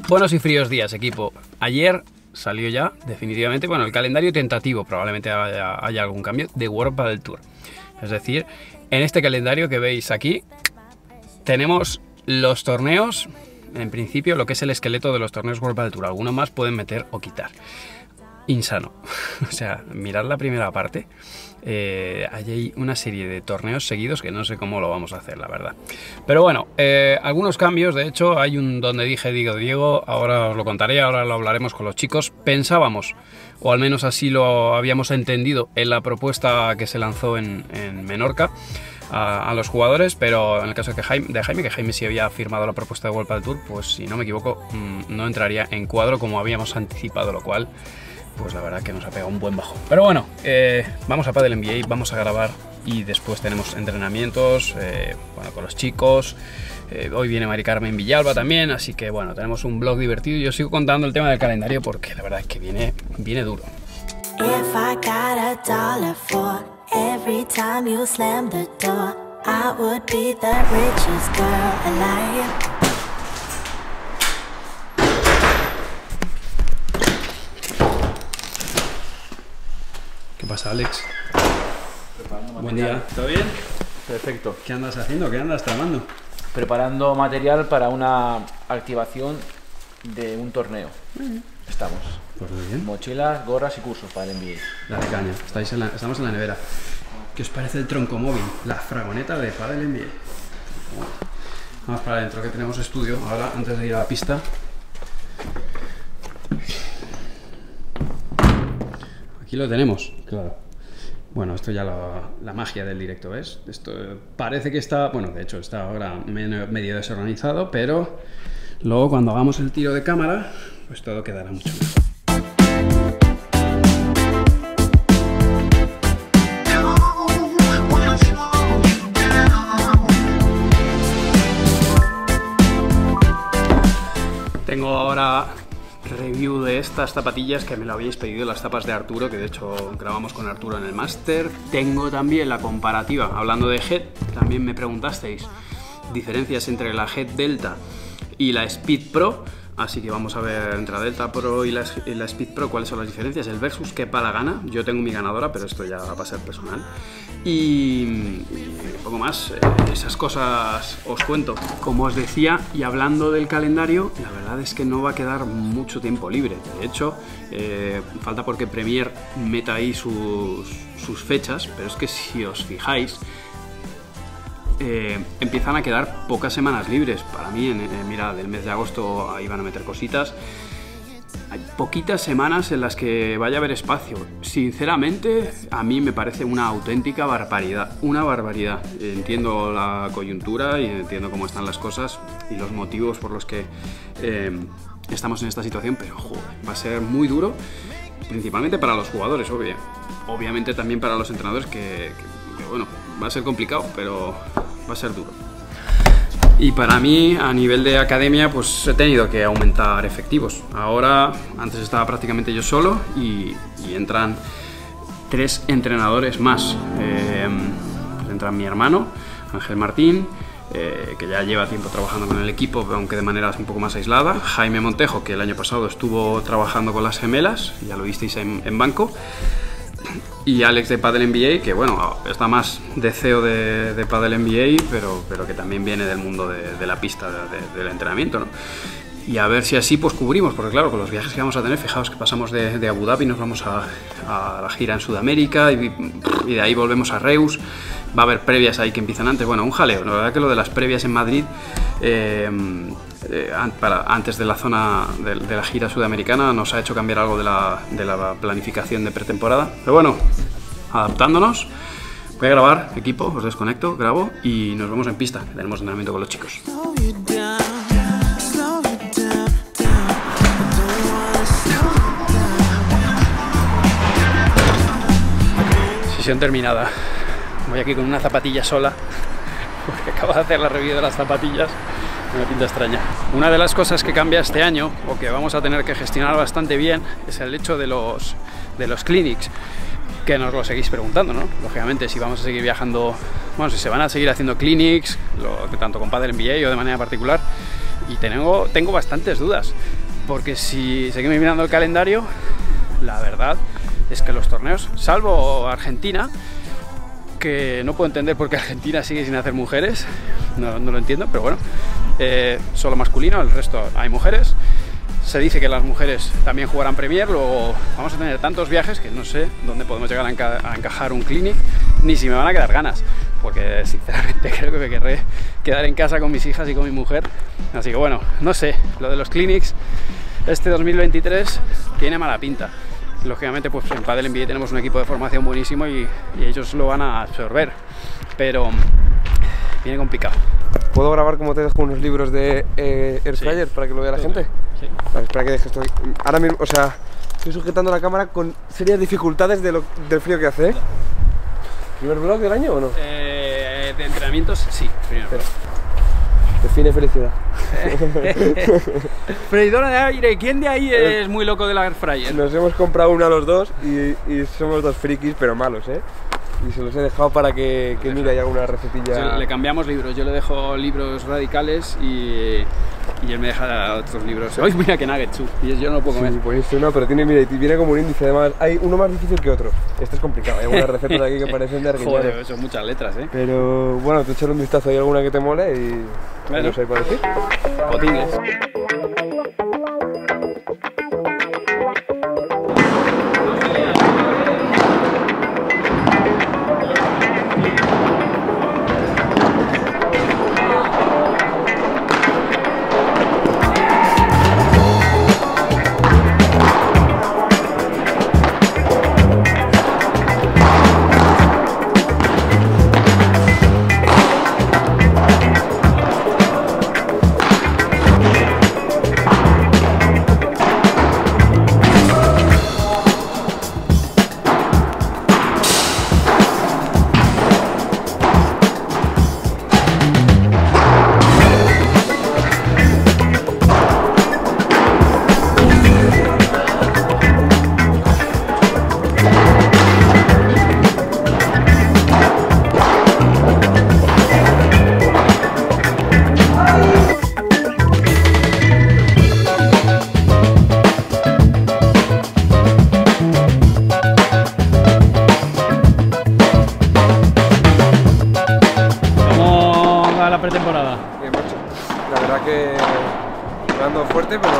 Buenos y fríos días, equipo. Ayer salió ya, definitivamente, bueno, el calendario tentativo, probablemente haya algún cambio, de World Padel Tour. Es decir, en este calendario que veis aquí, tenemos los torneos, en principio, lo que es el esqueleto de los torneos World Padel Tour. Algunos más pueden meter o quitar. Insano. O sea, mirad la primera parte. Hay una serie de torneos seguidos que no sé cómo lo vamos a hacer, la verdad. Pero bueno, algunos cambios. De hecho, hay un donde dije Diego, ahora os lo contaré, ahora lo hablaremos con los chicos. Pensábamos, o al menos así lo habíamos entendido en la propuesta que se lanzó en Menorca a los jugadores, pero en el caso de Jaime sí había firmado la propuesta de World Padel Tour, pues si no me equivoco, no entraría en cuadro como habíamos anticipado, lo cual pues la verdad que nos ha pegado un buen bajo. Pero bueno, vamos a Padel NBA, vamos a grabar y después tenemos entrenamientos bueno, con los chicos. Hoy viene Mari Carmen Villalba también, así que bueno, tenemos un vlog divertido. Yo sigo contando el tema del calendario porque la verdad es que viene duro. ¿Qué pasa, Alex? Buen día. ¿Todo bien? Perfecto. ¿Qué andas haciendo? ¿Qué andas tramando? Preparando material para una activación de un torneo. Estamos. Pues muy bien. Mochilas, gorras y cursos para el NBA. Dale caña. Estamos en la nevera. ¿Qué os parece el tronco móvil? La fragoneta de Padel NBA. Vamos para adentro, que tenemos estudio ahora antes de ir a la pista. Aquí lo tenemos, claro. Bueno, esto ya la magia del directo, ¿ves? Esto parece que está, bueno, de hecho está ahora medio desorganizado, pero luego cuando hagamos el tiro de cámara, pues todo quedará mucho mejor. Tengo ahora review de estas zapatillas que me lo habéis pedido, las tapas de Arturo, que de hecho grabamos con Arturo en el máster. Tengo también la comparativa, hablando de Head, también me preguntasteis diferencias entre la Head Delta y la Speed Pro, así que vamos a ver entre la Delta Pro y la Speed Pro cuáles son las diferencias, el versus que para gana. Yo tengo mi ganadora, pero esto ya va a ser personal. Y poco más, esas cosas os cuento. Como os decía, y hablando del calendario, la verdad es que no va a quedar mucho tiempo libre. De hecho, falta porque Premier meta ahí sus fechas, pero es que si os fijáis, empiezan a quedar pocas semanas libres. Para mí, mirad, el mes de agosto ahí van a meter cositas. Hay poquitas semanas en las que vaya a haber espacio. Sinceramente, a mí me parece una auténtica barbaridad. Una barbaridad. Entiendo la coyuntura y entiendo cómo están las cosas y los motivos por los que estamos en esta situación, pero joder, va a ser muy duro, principalmente para los jugadores, obviamente también para los entrenadores, que bueno, va a ser complicado, pero va a ser duro. Y para mí, a nivel de academia, pues he tenido que aumentar efectivos. Ahora, antes estaba prácticamente yo solo y entran 3 entrenadores más. Pues entran mi hermano, Ángel Martín, que ya lleva tiempo trabajando con el equipo, aunque de manera un poco más aislada. Jaime Montejo, que el año pasado estuvo trabajando con las gemelas, ya lo visteis en banco. Y Alex de Padel NBA, que bueno, está más de CEO de Padel NBA, pero que también viene del mundo de la pista, del entrenamiento, ¿no? Y a ver si así pues cubrimos, porque claro, con los viajes que vamos a tener, fijaos que pasamos de Abu Dhabi, nos vamos a la gira en Sudamérica y de ahí volvemos a Reus. Va a haber previas ahí que empiezan antes, bueno, un jaleo. La verdad que lo de las previas en Madrid, antes de la zona de la gira sudamericana, nos ha hecho cambiar algo de la planificación de pretemporada. Pero bueno, adaptándonos. Voy a grabar, equipo, os desconecto, grabo y nos vemos en pista. Tenemos entrenamiento con los chicos. Sesión terminada. Voy aquí con una zapatilla sola, porque acabo de hacer la review de las zapatillas Una pinta extraña. Una de las cosas que cambia este año, o que vamos a tener que gestionar bastante bien, es el hecho de los clinics, que nos lo seguís preguntando, ¿no? Lógicamente, si vamos a seguir viajando, bueno, si se van a seguir haciendo clinics, tanto con Padel NBA o de manera particular, y tengo bastantes dudas, porque si seguimos mirando el calendario, la verdad es que los torneos, salvo Argentina, que no puedo entender por qué Argentina sigue sin hacer mujeres, no lo entiendo, pero bueno, solo masculino, el resto hay mujeres. Se dice que las mujeres también jugarán Premier, luego vamos a tener tantos viajes que no sé dónde podemos llegar a encajar un clinic, ni si me van a quedar ganas, porque sinceramente creo que me querré quedar en casa con mis hijas y con mi mujer. Así que bueno, no sé, lo de los clinics este 2023 tiene mala pinta. Lógicamente, pues en Padel NBA tenemos un equipo de formación buenísimo y ellos lo van a absorber, pero viene complicado. ¿Puedo grabar como te dejo unos libros de Airfryer para que lo vea la gente? Sí. Vale, espera que deje esto. Ahora mismo, o sea, estoy sujetando la cámara con serias dificultades del frío que hace. ¿Primer vlog del año o no? De entrenamientos, sí. Primer vlog. Define felicidad. Freidora de aire, ¿quién de ahí es muy loco del air fryer? Nos hemos comprado una los dos y somos dos frikis, pero malos, ¿eh? Y se los he dejado para que mire, hay alguna recetilla. Le cambiamos libros, yo le dejo libros radicales y él me deja otros libros. ¡Ay, mira qué nuggets! Y yo no lo puedo comer. Sí, pues no, pero viene como un índice, además hay uno más difícil que otro. Este es complicado, hay algunas recetas de aquí que parecen de Argentina. Joder, son muchas letras, ¿eh? Pero bueno, te echaré un vistazo, hay alguna que te mole y bueno, no sé para decir. Potines. Pretemporada. Bien, macho. La verdad que dando fuerte, pero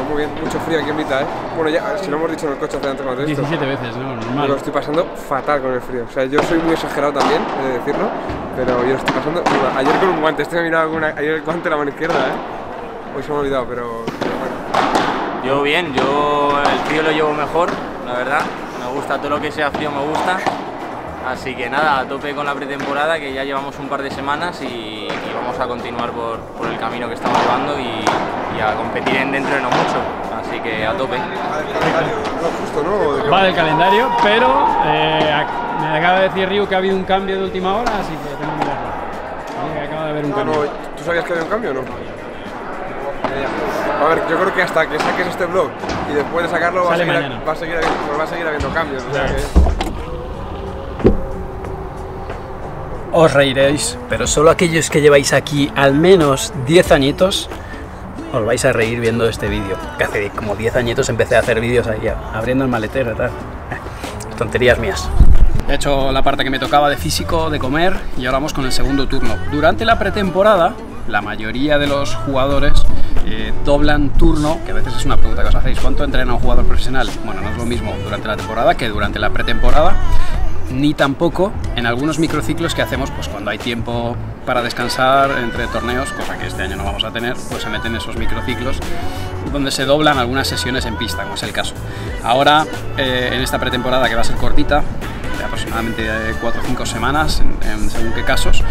muy bien. Mucho frío aquí en mitad, ¿eh? Bueno, ya, si lo hemos dicho en el coche hace antes cuando 17 veces, ¿no? Normal. Lo estoy pasando fatal con el frío. O sea, yo soy muy exagerado también, he de decirlo, pero yo lo estoy pasando. Ayer con un guante, estoy mirando ayer el guante en la mano izquierda, ¿eh? Hoy se me ha olvidado, pero bueno. Yo bien, yo el frío lo llevo mejor, la verdad. Me gusta todo lo que sea frío, me gusta. Así que nada, a tope con la pretemporada, que ya llevamos un par de semanas y vamos a continuar por el camino que estamos llevando y a competir dentro de no mucho. Así que a tope. Va del calendario, pero me acaba de decir Ryu que ha habido un cambio de última hora, así que tengo que mirarlo. Acaba de haber un cambio. ¿Tú sabías que había un cambio o no? A ver, yo creo que hasta que saques este vlog y después de sacarlo va a seguir habiendo cambios. O sea que... Os reiréis, pero solo aquellos que lleváis aquí al menos 10 añitos os vais a reír viendo este vídeo. Que hace como 10 añitos empecé a hacer vídeos ahí, abriendo el maletero y tal. Tonterías mías. He hecho la parte que me tocaba de físico, de comer, y ahora vamos con el segundo turno. Durante la pretemporada, la mayoría de los jugadores doblan turno, que a veces es una pregunta que os hacéis: ¿cuánto entrena un jugador profesional? Bueno, no es lo mismo durante la temporada que durante la pretemporada, ni tampoco en algunos microciclos que hacemos pues cuando hay tiempo para descansar entre torneos, cosa que este año no vamos a tener, pues se meten esos microciclos donde se doblan algunas sesiones en pista, como es el caso. Ahora, en esta pretemporada, que va a ser cortita, de aproximadamente 4 o 5 semanas, en según qué casos,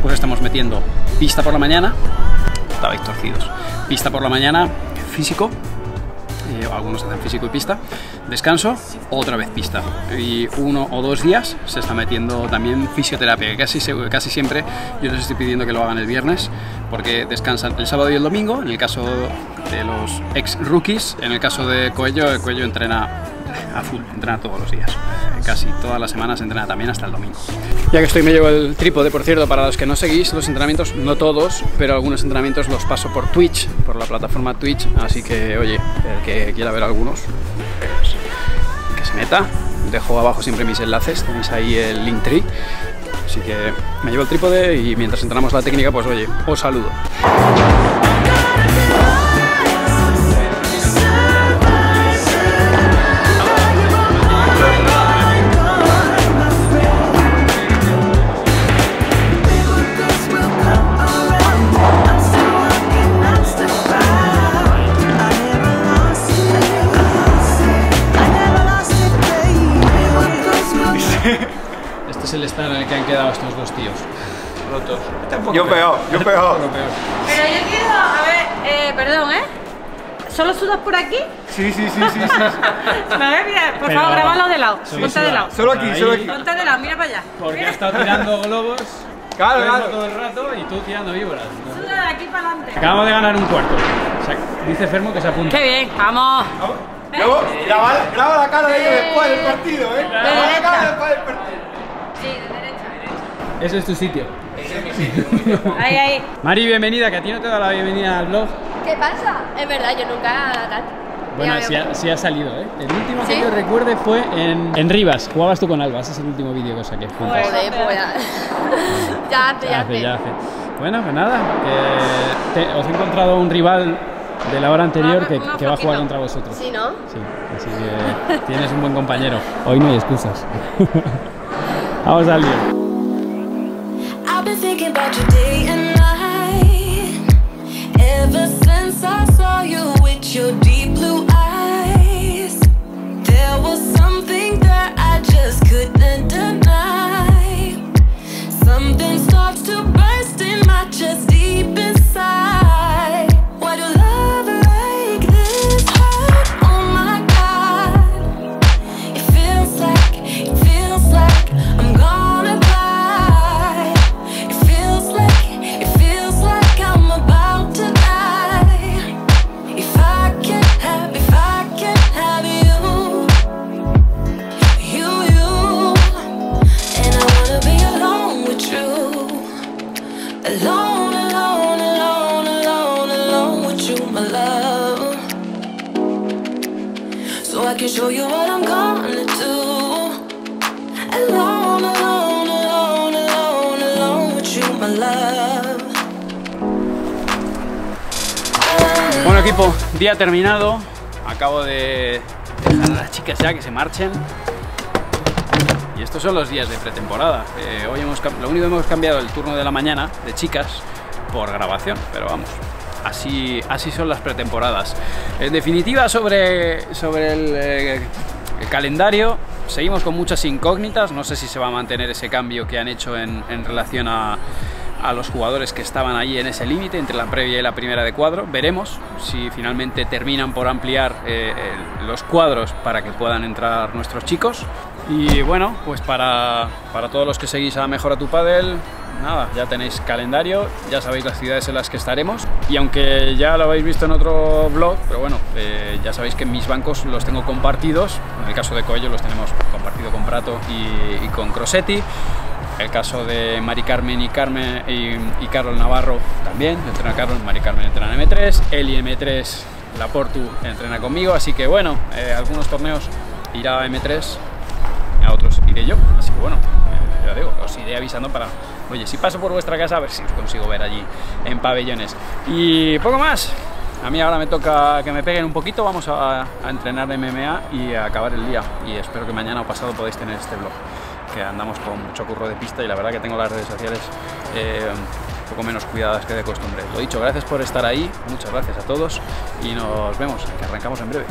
pues estamos metiendo pista por la mañana, estabais torcidos, pista por la mañana, físico, algunos hacen físico y pista, descanso, otra vez pista, y 1 o 2 días se está metiendo también fisioterapia, que casi siempre yo les estoy pidiendo que lo hagan el viernes, porque descansan el sábado y el domingo, en el caso de los ex-rookies. En el caso de Coello, el Coello entrena a full, entrena todos los días. Casi todas las semanas entrena también hasta el domingo. Ya que estoy, me llevo el trípode, por cierto, para los que no seguís los entrenamientos, no todos, pero algunos entrenamientos los paso por Twitch, por la plataforma Twitch, así que, oye, el que quiera ver algunos, pues, que se meta. Dejo abajo siempre mis enlaces, tenéis ahí el Linktree. Así que me llevo el trípode y mientras entrenamos la técnica, pues oye, os saludo. Este es el estado en el que han quedado estos dos tíos. Rotos. Yo peor. Pero yo quiero, a ver, perdón, ¿solo sudas por aquí? Sí. No, mira, por favor, grábalo de lado. Ponte de lado. Solo aquí. Ponte de lado, mira para allá. Porque ha estado tirando globos Claro. todo el rato y tú tirando víboras. Suda de aquí para adelante. Acabamos de ganar un cuarto. O sea, dice Fermo que se apunta. Qué bien, vamos. Graba la cara de ellos después del partido, Graba la cara después del partido. Sí, de derecha. Ese es tu sitio. Ahí. Mari, bienvenida, que a ti no te da la bienvenida al blog. ¿Qué pasa? Es verdad, yo nunca... Bueno, sí ha salido, El último que yo recuerde fue en Rivas. Jugabas tú con Alba, ese es el último vídeo que saqué juntas. Joder, pues ya hace. Bueno, pues nada, os he encontrado un rival de la hora anterior que va a jugar contra vosotros. Sí, ¿no? Sí, así que tienes un buen compañero. Hoy no hay excusas. Vamos al lío. I've been thinking about you day and night. Ever since I saw you with your deep blue eyes, there was something that I just couldn't deny. Something starts to burst in my chest deep inside. Why do love like this hurt? Oh my God. It feels like I'm gonna cry. It feels like I'm about to die. If I can't have you, and I wanna be alone with you, alone with you, my love, so I can show you what I'm gonna do, alone with you, my love. Bueno, equipo, día terminado. Acabo de dejar a las chicas ya que se marchen. Y estos son los días de pretemporada. Hoy lo único que hemos cambiado el turno de la mañana de chicas por grabación, pero vamos, así son las pretemporadas. En definitiva, sobre el calendario, seguimos con muchas incógnitas. No sé si se va a mantener ese cambio que han hecho en relación a los jugadores que estaban ahí en ese límite entre la previa y la primera de cuadro. Veremos si finalmente terminan por ampliar los cuadros para que puedan entrar nuestros chicos. Y bueno, pues para todos los que seguís a Mejora tu Pádel, nada, ya tenéis calendario, ya sabéis las ciudades en las que estaremos. Y aunque ya lo habéis visto en otro vlog, pero bueno, ya sabéis que mis bancos los tengo compartidos. En el caso de Coello los tenemos compartido con Prato y con Crosetti. El caso de Mari Carmen y Carol Navarro también, entrena Carol, Mari Carmen entrena en M3, Eli M3, Laportu entrena conmigo, así que bueno, algunos torneos irá a M3, a otros iré yo, así que bueno, ya digo, os iré avisando para, oye, si paso por vuestra casa a ver si os consigo ver allí en pabellones. Y poco más, a mí ahora me toca que me peguen un poquito, vamos a entrenar MMA y a acabar el día, y espero que mañana o pasado podáis tener este vlog, que andamos con mucho curro de pista y la verdad que tengo las redes sociales un poco menos cuidadas que de costumbre. Lo dicho, gracias por estar ahí, muchas gracias a todos y nos vemos, que arrancamos en breve.